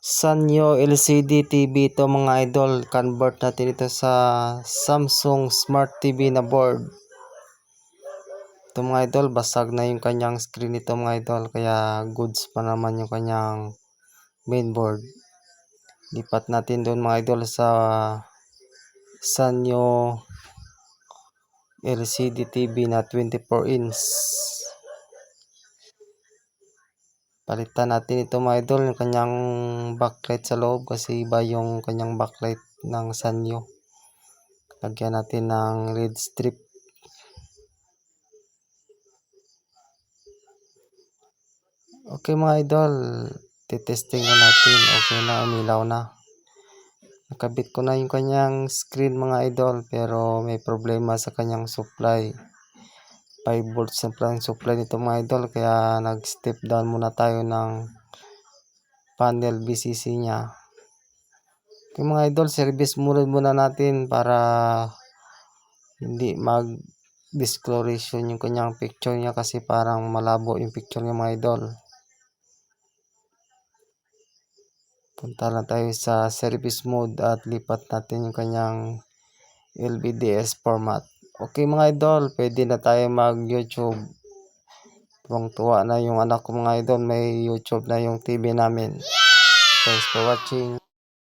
Sanyo LCD TV ito mga idol. Convert natin ito sa Samsung Smart TV na board. Ito mga idol, basag na yung kanyang screen ito mga idol. Kaya goods pa naman yung kanyang mainboard. Lipat natin doon mga idol sa Sanyo LCD TV na 24 inch. Palitan natin ito mga idol, yung kanyang backlight sa loob kasi iba yung kanyang backlight ng Sanyo. Lagyan natin ng LED strip. Okay mga idol, titesting na natin. Okay na, umilaw na. Nakabit ko na yung kanyang screen mga idol, pero may problema sa kanyang supply. 5 volts na pala yung supply nito mga idol, kaya nag-step down muna tayo ng panel BCC niya. Okay mga idol, service muna natin para hindi mag-discoloration yung kanyang picture niya kasi parang malabo yung picture niya mga idol. Punta lang tayo sa service mode at lipat natin yung kanyang LVDS format. Okay mga idol, pwede na tayo mag-YouTube. Tuwang-tuwa na yung anak ko mga idol, may YouTube na yung TV namin. Thanks for watching.